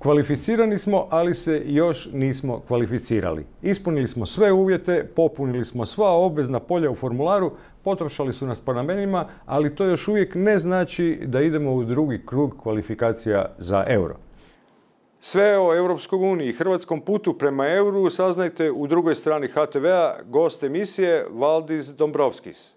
Kvalificirani smo, ali se još nismo kvalificirali. Ispunili smo sve uvjete, popunili smo sva obvezna polja u formularu, potrošali su nas po ramenima, ali to još uvijek ne znači da idemo u drugi krug kvalifikacija za euro. Sve o Europskoj uniji i hrvatskom putu prema euru saznajte u drugoj strani HTV-a, gost emisije Valdis Dombrovskis.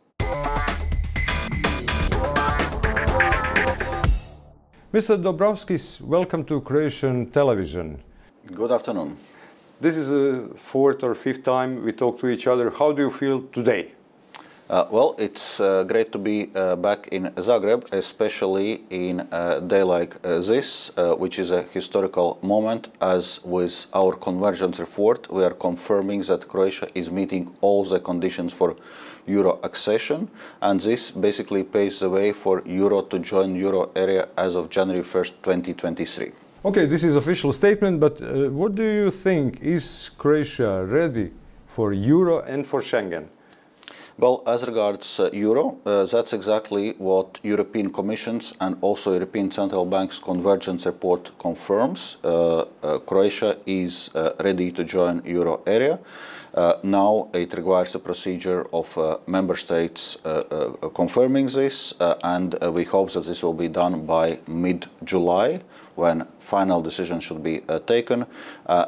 Mr. Dombrovskis, welcome to Croatian television. Good afternoon. This is the fourth or fifth time we talk to each other. How do you feel today? Well, it's great to be back in Zagreb, especially in a day like this, which is a historical moment, as with our convergence report, we are confirming that Croatia is meeting all the conditions for euro accession, and this basically paves the way for euro to join euro area as of January 1st, 2023. Okay, this is official statement, but what do you think? Is Croatia ready for euro and for Schengen? Well, as regards euro, that's exactly what European Commission's and also European Central Bank's convergence report confirms. Croatia is ready to join euro area. Now it requires a procedure of member states confirming this, and we hope that this will be done by mid-July, when final decision should be taken,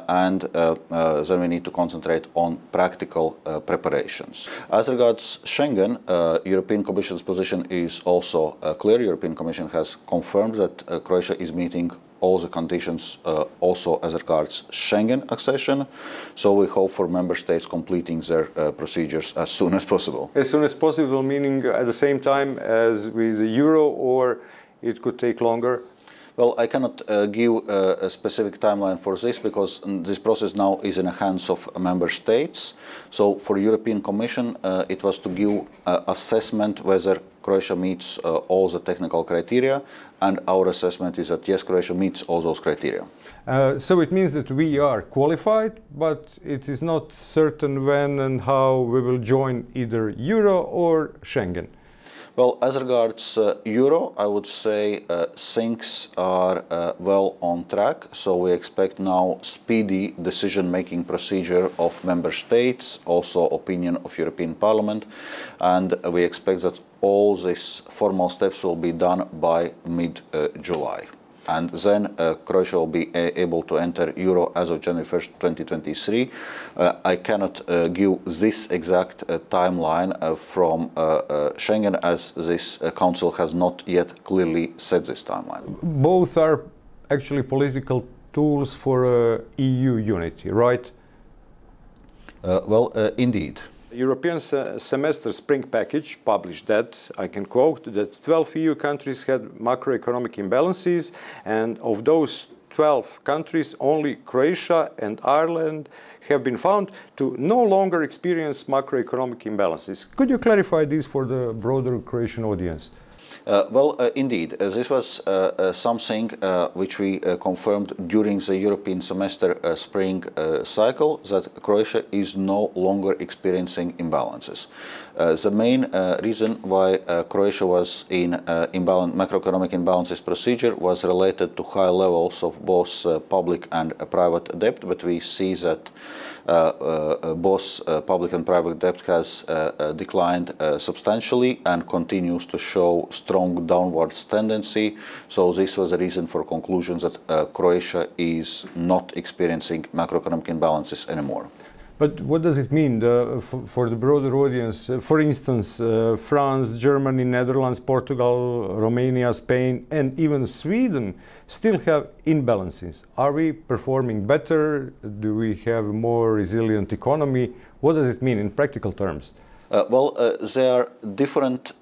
and then we need to concentrate on practical preparations. As regards Schengen, European Commission's position is also clear. European Commission has confirmed that Croatia is meeting all the conditions also as regards Schengen accession, so we hope for member states completing their procedures as soon as possible. As soon as possible, meaning at the same time as with the euro, or it could take longer? Well, I cannot give a specific timeline for this, because this process now is in the hands of member states. So for European Commission, it was to give assessment whether Croatia meets all the technical criteria, and our assessment is that yes, Croatia meets all those criteria. So it means that we are qualified, but it is not certain when and how we will join either euro or Schengen. Well, as regards euro, I would say things are well on track. So we expect now speedy decision-making procedure of member states, also opinion of European Parliament, and we expect that all these formal steps will be done by mid-July. And then Croatia will be able to enter euro as of January 1st, 2023. I cannot give this exact timeline from Schengen, as this council has not yet clearly set this timeline. Both are actually political tools for EU unity, right? Well, indeed. European semester spring package published that, I can quote, that 12 EU countries had macroeconomic imbalances, and of those 12 countries, only Croatia and Ireland have been found to no longer experience macroeconomic imbalances. Could you clarify this for the broader Croatian audience? Well, indeed, this was something which we confirmed during the European semester spring cycle, that Croatia is no longer experiencing imbalances. The main reason why Croatia was in macroeconomic imbalances procedure was related to high levels of both public and private debt, but we see that both public and private debt has declined substantially and continues to show strong downwards tendency. So this was the reason for conclusions that Croatia is not experiencing macroeconomic imbalances anymore. But what does it mean for the broader audience? For instance, France, Germany, Netherlands, Portugal, Romania, Spain, and even Sweden still have imbalances. Are we performing better? Do we have a more resilient economy? What does it mean in practical terms? There are different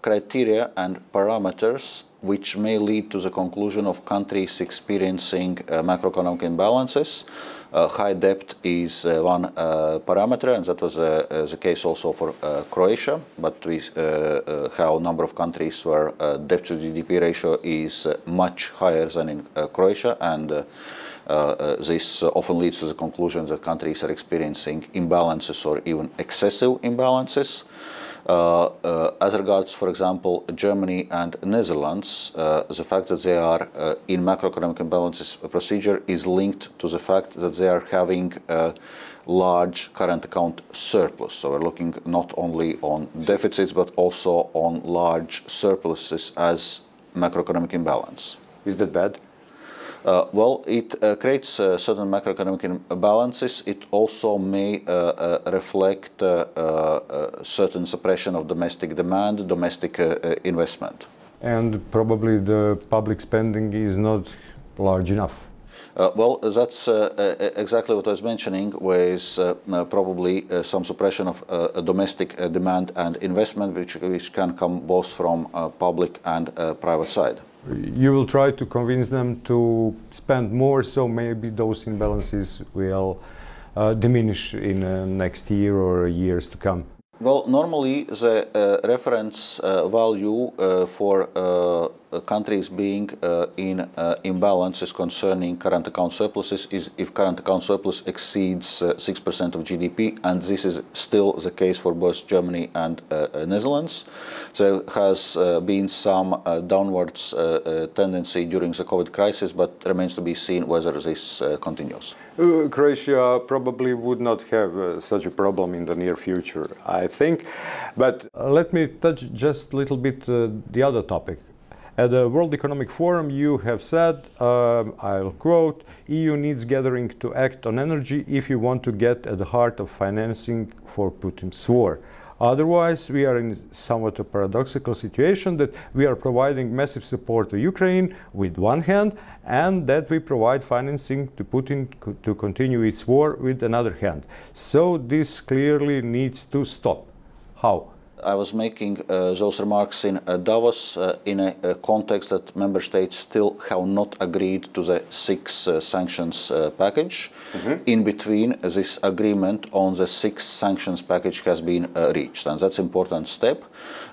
criteria and parameters which may lead to the conclusion of countries experiencing macroeconomic imbalances. High debt is one parameter, and that was the case also for Croatia, but we have a number of countries where debt to GDP ratio is much higher than in Croatia, and this often leads to the conclusion that countries are experiencing imbalances or even excessive imbalances. As regards, for example, Germany and Netherlands, the fact that they are in macroeconomic imbalances procedure is linked to the fact that they are having large current account surplus. So we're looking not only on deficits but also on large surpluses as macroeconomic imbalance. Is that bad? Well, it creates certain macroeconomic imbalances. It also may reflect certain suppression of domestic demand, domestic investment. And probably the public spending is not large enough. Well, that's exactly what I was mentioning, with probably some suppression of domestic demand and investment, which can come both from public and private side. You will try to convince them to spend more, so maybe those imbalances will diminish in next year or years to come. Well, normally the reference value for countries being in imbalances concerning current account surpluses is if current account surplus exceeds 6% of GDP, and this is still the case for both Germany and Netherlands. There has been some downwards tendency during the COVID crisis, but remains to be seen whether this continues. Croatia probably would not have such a problem in the near future, I think. But let me touch just a little bit the other topic. At the World Economic Forum, you have said, I'll quote, EU needs gathering to act on energy if you want to get at the heart of financing for Putin's war. Otherwise, we are in somewhat a paradoxical situation that we are providing massive support to Ukraine with one hand, and that we provide financing to Putin to continue its war with another hand. So this clearly needs to stop. How? I was making those remarks in Davos in a context that member states still have not agreed to the six sanctions package. In between, this agreement on the six sanctions package has been reached, and that's an important step.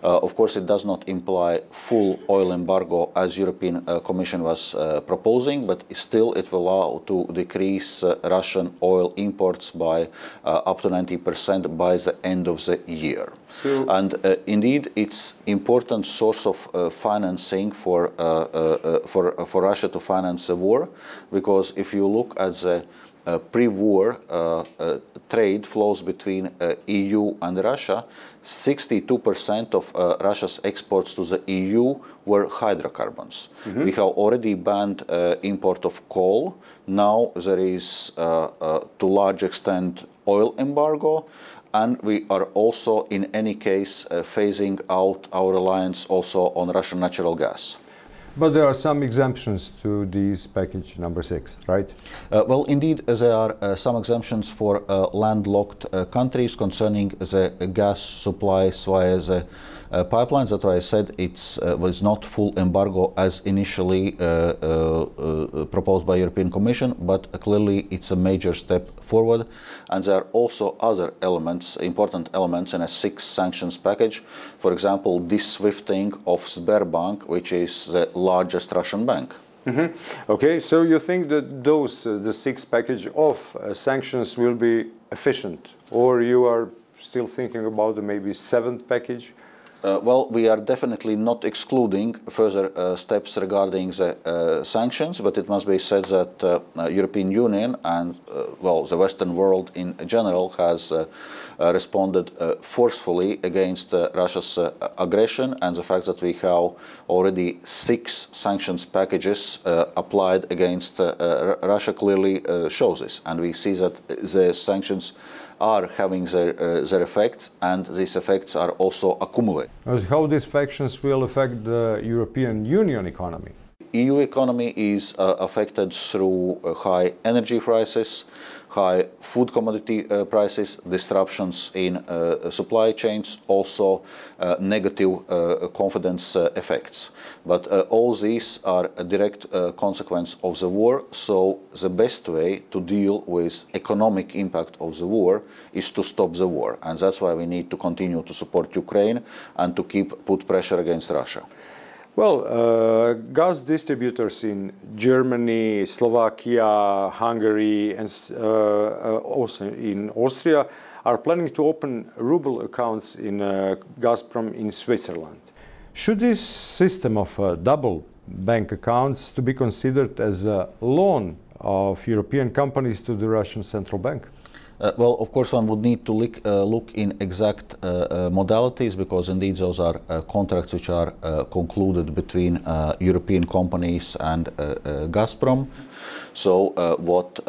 Of course, it does not imply full oil embargo as European Commission was proposing, but still it will allow to decrease Russian oil imports by up to 90% by the end of the year. And indeed, it's important source of financing for Russia to finance the war, because if you look at the pre-war trade flows between EU and Russia, 62% of Russia's exports to the EU were hydrocarbons. We have already banned import of coal. Now there is, to large extent, oil embargo. And we are also, in any case, phasing out our reliance also on Russian natural gas. But there are some exemptions to this package number 6, right? Well, indeed, there are some exemptions for landlocked countries concerning the gas supplies via the pipelines. That's why I said it was not full embargo as initially proposed by European Commission, but clearly it's a major step forward. And there are also other elements, important elements in a six sanctions package. For example, de-swifting of Sberbank, which is the largest Russian bank. Okay, so you think that the six package of sanctions will be efficient, or you are still thinking about the maybe seventh package? Well, we are definitely not excluding further steps regarding the sanctions, but it must be said that European Union and well, the Western world in general has responded forcefully against Russia's aggression, and the fact that we have already six sanctions packages applied against Russia clearly shows this, and we see that the sanctions are having their effects, and these effects are also accumulated. How these sanctions will affect the European Union economy? EU economy is affected through high energy prices, high food commodity prices, disruptions in supply chains, also negative confidence effects. But all these are a direct consequence of the war, so the best way to deal with economic impact of the war is to stop the war. And that's why we need to continue to support Ukraine and to put pressure against Russia. Well, gas distributors in Germany, Slovakia, Hungary, and also in Austria are planning to open ruble accounts in Gazprom in Switzerland. Should this system of double bank accounts to be considered as a loan of European companies to the Russian central bank? Well, of course, one would need to look in exact modalities, because indeed those are contracts which are concluded between European companies and Gazprom. So what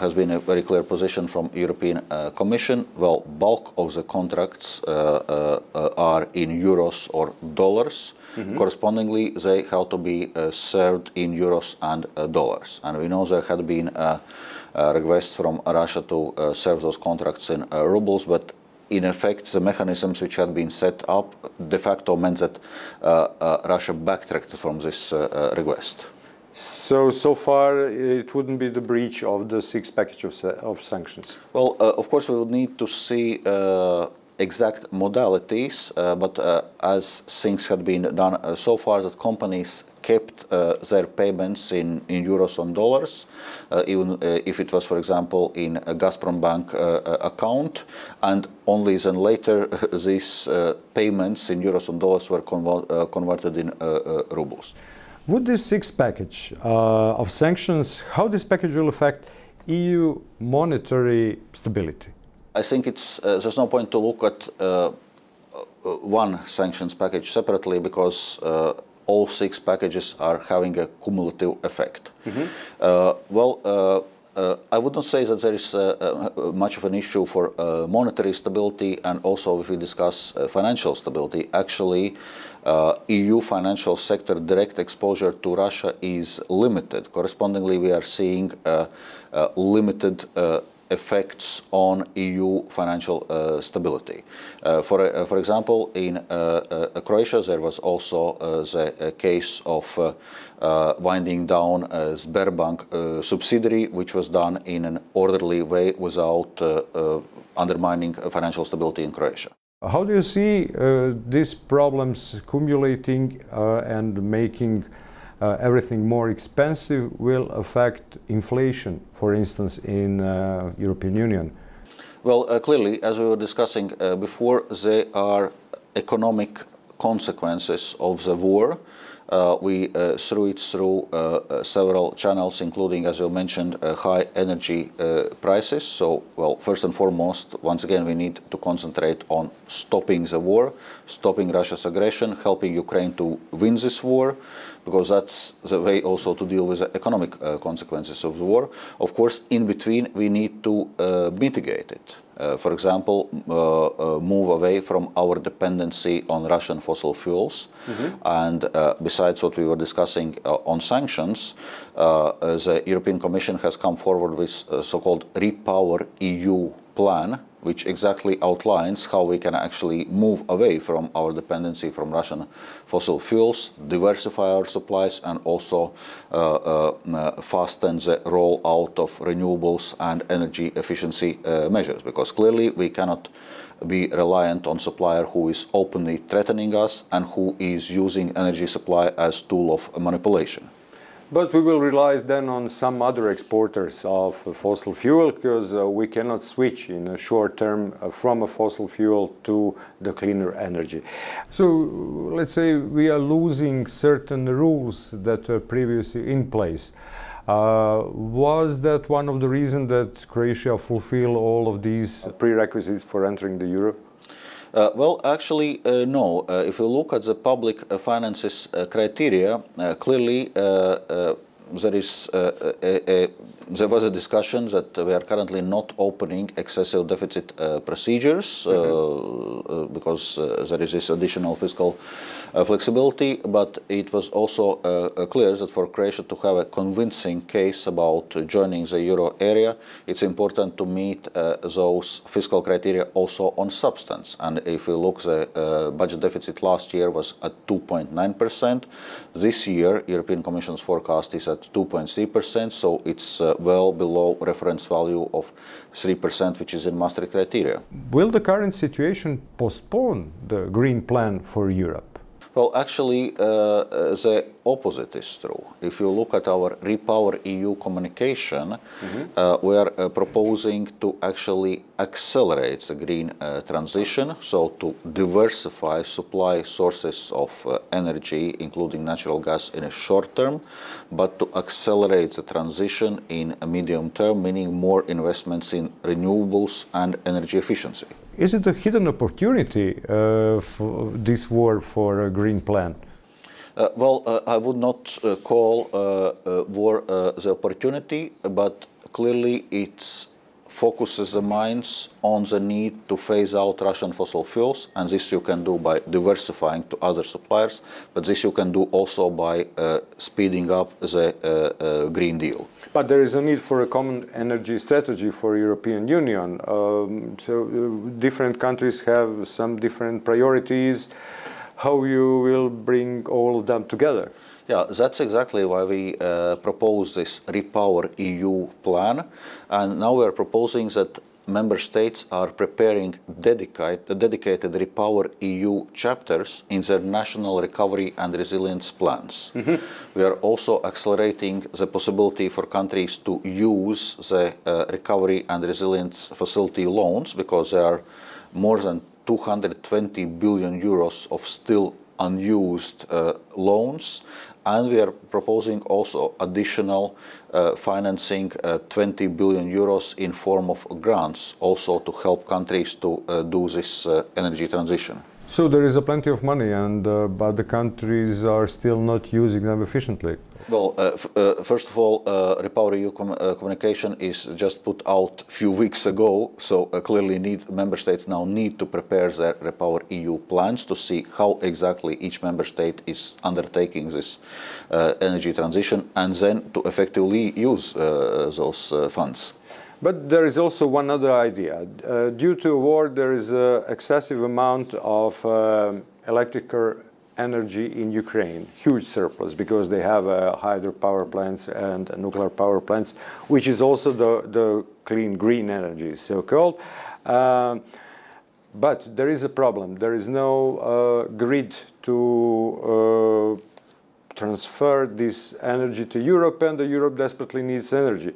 has been a very clear position from European Commission, well, bulk of the contracts are in euros or dollars. Mm-hmm. Correspondingly, they have to be served in euros and dollars. And we know there had been requests from Russia to serve those contracts in rubles, but in effect, the mechanisms which had been set up de facto meant that Russia backtracked from this request. So far, it wouldn't be the breach of the sixth package of sanctions? Well, of course, we would need to see exact modalities, but as things had been done so far, that companies kept their payments in euros and dollars, even if it was, for example, in a Gazprom Bank account, and only then later these payments in euros and dollars were converted in rubles. Would this sixth package of sanctions, how this package will affect EU monetary stability? I think there's no point to look at one sanctions package separately, because all six packages are having a cumulative effect. Mm-hmm. I would not say that there is much of an issue for monetary stability, and also if we discuss financial stability, actually EU financial sector direct exposure to Russia is limited. Correspondingly, we are seeing limited effects on EU financial stability. For example, in Croatia, there was also the case of winding down a Sberbank subsidiary, which was done in an orderly way without undermining financial stability in Croatia. How do you see these problems accumulating and making everything more expensive will affect inflation, for instance, in European Union? Well, clearly, as we were discussing before, there are economic consequences of the war. We threw it through several channels, including, as you mentioned, high energy prices. So, well, first and foremost, once again, we need to concentrate on stopping the war, stopping Russia's aggression, helping Ukraine to win this war, because that's the way also to deal with the economic consequences of the war. Of course, in between, we need to mitigate it. For example, move away from our dependency on Russian fossil fuels. Mm-hmm. And besides what we were discussing on sanctions, the European Commission has come forward with a so-called Repower EU plan, which exactly outlines how we can actually move away from our dependency from Russian fossil fuels, diversify our supplies, and also fasten the rollout of renewables and energy efficiency measures. Because clearly we cannot be reliant on a supplier who is openly threatening us and who is using energy supply as a tool of manipulation. But we will rely then on some other exporters of fossil fuel, because we cannot switch in a short term from a fossil fuel to the cleaner energy. So let's say we are losing certain rules that were previously in place. Was that one of the reasons that Croatia fulfilled all of these prerequisites for entering the euro? Well, actually, no. If you look at the public finances criteria, clearly there was a discussion that we are currently not opening excessive deficit procedures because there is this additional fiscal flexibility, but it was also clear that for Croatia to have a convincing case about joining the euro area, it's important to meet those fiscal criteria also on substance. And if we look, the budget deficit last year was at 2.9%. This year, European Commission's forecast is at 2.3%, so it's well below reference value of 3%, which is in Maastricht criteria. Will the current situation postpone the green plan for Europe? Well, actually, the opposite is true. If you look at our Repower EU communication, we are proposing to actually accelerate the green transition, so to diversify supply sources of energy, including natural gas in a short term, but to accelerate the transition in a medium term, meaning more investments in renewables and energy efficiency. Is it a hidden opportunity for this war for a green plan? Well, I would not call war the opportunity, but clearly it focuses the minds on the need to phase out Russian fossil fuels, and this you can do by diversifying to other suppliers, but this you can do also by speeding up the Green Deal. But there is a need for a common energy strategy for European Union. Different countries have some different priorities. How you will bring all of them together? Yeah, that's exactly why we propose this Repower EU plan, and now we are proposing that member states are preparing dedicated Repower EU chapters in their national recovery and resilience plans. We are also accelerating the possibility for countries to use the recovery and resilience facility loans, because there are more than 220 billion euros of still unused loans, and we are proposing also additional financing 20 billion euros in form of grants, also to help countries to do this energy transition. So there is a plenty of money, and but the countries are still not using them efficiently. Well, first of all, Repower EU communication is just put out a few weeks ago, so clearly member states now need to prepare their Repower EU plans to see how exactly each member state is undertaking this energy transition, and then to effectively use those funds. But there is also one other idea. Due to war, there is an excessive amount of electrical energy in Ukraine, huge surplus, because they have hydropower plants and nuclear power plants, which is also the clean green energy, so-called. But there is a problem. There is no grid to transfer this energy to Europe, and Europe desperately needs energy.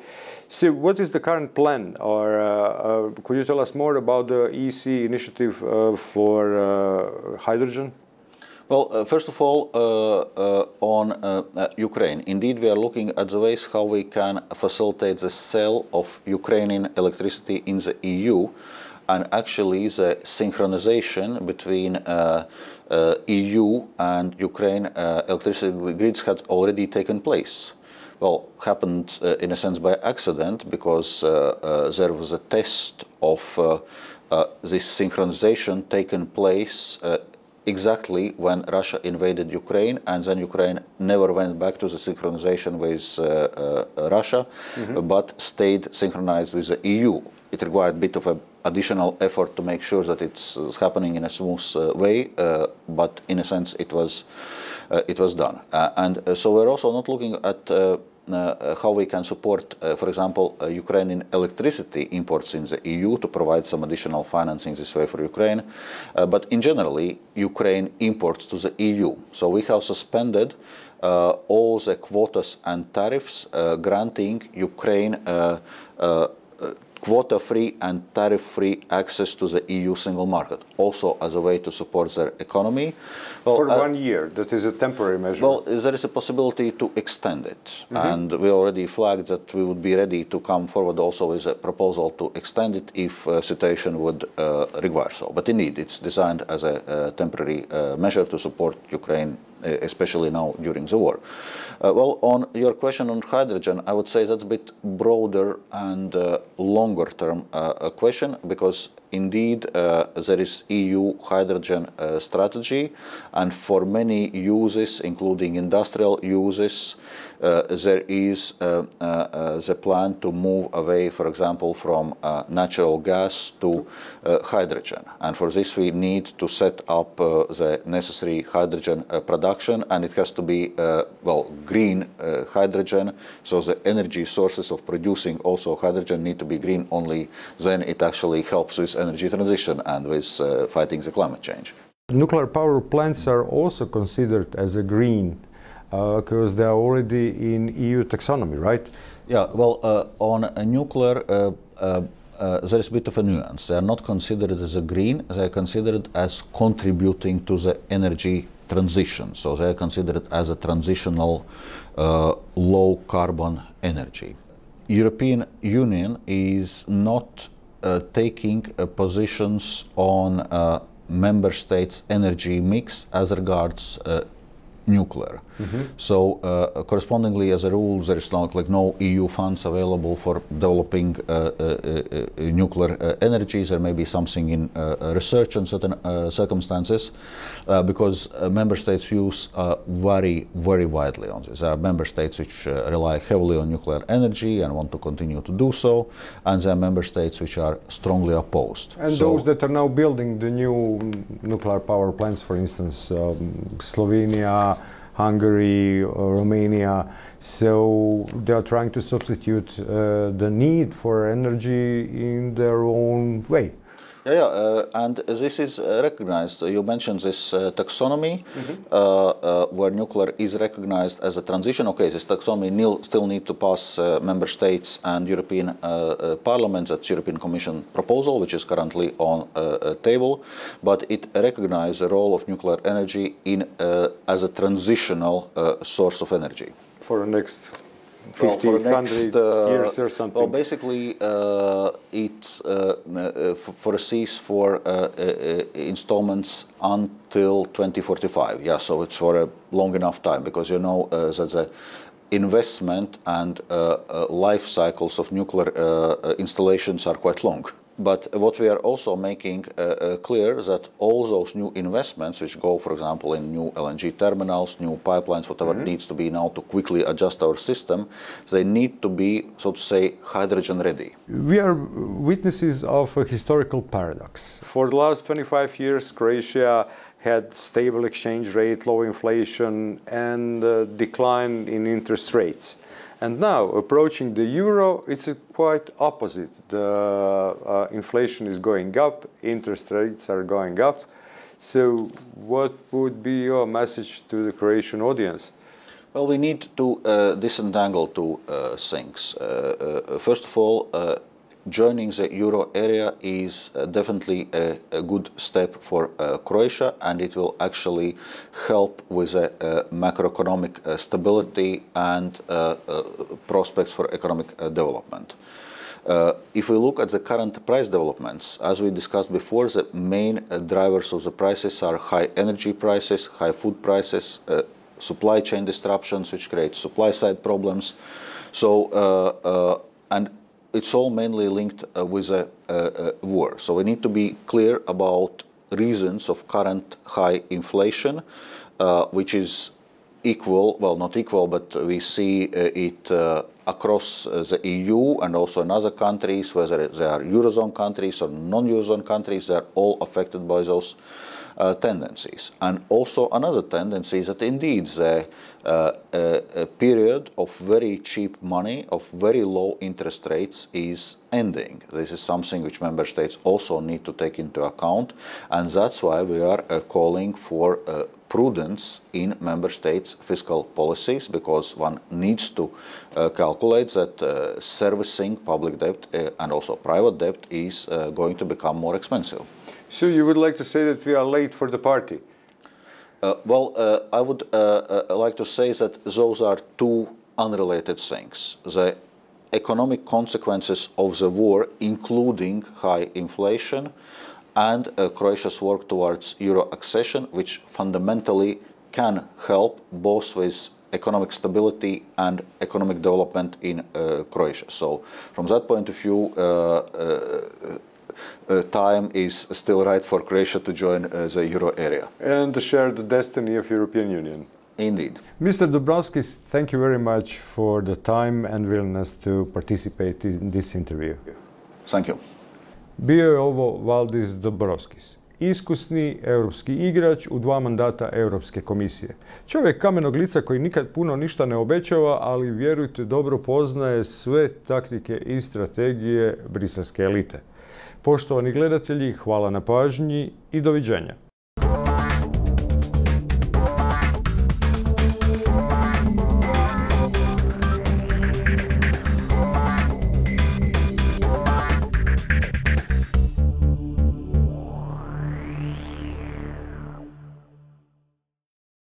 So what is the current plan, or could you tell us more about the EC initiative for hydrogen? Well, first of all, on Ukraine, indeed we are looking at the ways how we can facilitate the sale of Ukrainian electricity in the EU, and actually the synchronization between EU and Ukraine electricity grids had already taken place. Well, happened in a sense by accident, because there was a test of this synchronization taken place exactly when Russia invaded Ukraine, and then Ukraine never went back to the synchronization with Russia, but stayed synchronized with the EU. It required a bit of an additional effort to make sure that it's happening in a smooth way, but in a sense it was done. And so we're also not looking at how we can support, for example, Ukrainian electricity imports in the EU to provide some additional financing this way for Ukraine, but in generally Ukraine imports to the EU. So we have suspended all the quotas and tariffs, granting Ukraine quota-free and tariff-free access to the EU single market, also as a way to support their economy. Well, for 1 year, that is a temporary measure. Well, there is a possibility to extend it, and we already flagged that we would be ready to come forward also with a proposal to extend it if situation would require so. But indeed, it's designed as a temporary measure to support Ukraine, especially now during the war. Well, on your question on hydrogen, I would say that's a bit broader and longer term question, because indeed there is EU hydrogen strategy, and for many uses, including industrial uses, there is the plan to move away, for example, from natural gas to hydrogen. And for this we need to set up the necessary hydrogen production, and it has to be, well, green hydrogen, so the energy sources of producing also hydrogen need to be green. Only then it actually helps with energy transition and with fighting the climate change. Nuclear power plants are also considered as a green because they are already in EU taxonomy, right? Yeah, well, on a nuclear, there is a bit of a nuance. They are not considered as a green, they are considered as contributing to the energy transition. So they are considered as a transitional low carbon energy. European Union is not taking positions on member states' energy mix as regards nuclear. So correspondingly, as a rule, there is no EU funds available for developing nuclear energy. There may be something in research in certain circumstances, because member states' views vary very widely on this. There are member states which rely heavily on nuclear energy and want to continue to do so, and there are member states which are strongly opposed. And so, those that are now building the new nuclear power plants, for instance, Slovenia, Hungary, Romania, so they are trying to substitute the need for energy in their own way. Yeah, and this is recognized. You mentioned this taxonomy, where nuclear is recognized as a transition. Okay, this taxonomy still need to pass member states and European Parliament. That's European Commission proposal, which is currently on table, but it recognizes the role of nuclear energy in as a transitional source of energy For the next 50, 100 years or something. Well, basically, it foresees for installments until 2045. Yeah, so it's for a long enough time, because you know that the investment and life cycles of nuclear installations are quite long. But what we are also making clear that all those new investments, which go, for example, in new LNG terminals, new pipelines, whatever needs to be now to quickly adjust our system, they need to be, so to say, hydrogen ready. We are witnesses of a historical paradox. For the last 25 years, Croatia had stable exchange rate, low inflation, and decline in interest rates. And now, approaching the euro, it's quite opposite. The inflation is going up, interest rates are going up. So what would be your message to the Croatian audience? Well, we need to disentangle two things. First of all, joining the euro area is definitely a good step for Croatia, and it will actually help with macroeconomic stability and prospects for economic development. If we look at the current price developments, as we discussed before, the main drivers of the prices are high energy prices, high food prices, supply chain disruptions, which create supply side problems. So, and it's all mainly linked with a war. So we need to be clear about reasons of current high inflation, which is equal, well, not equal, but we see it across the EU and also in other countries, whether they are Eurozone countries or non-Eurozone countries, they're all affected by those tendencies. And also another tendency is that indeed the a period of very cheap money, of very low interest rates is ending. This is something which member states also need to take into account, and that's why we are calling for prudence in member states' fiscal policies, because one needs to calculate that servicing public debt and also private debt is going to become more expensive. So you would like to say that we are late for the party? I would like to say that those are two unrelated things. The economic consequences of the war, including high inflation, and Croatia's work towards euro accession, which fundamentally can help both with economic stability and economic development in Croatia. So from that point of view, time is still right for Croatia to join the euro area. And to share the destiny of European Union. Indeed. Mr. Dombrovskis, thank you very much for the time and willingness to participate in this interview. Thank you. Bio je ovo Valdis Dombrovskis, iskusni europski igrač u 2 mandata Europske komisije. Čovjek kamenog lica koji nikad puno ništa ne obećava, ali vjerujte dobro poznaje sve taktike i strategije briselske elite. Poštovani gledatelji, hvala na pažnji i doviđenja.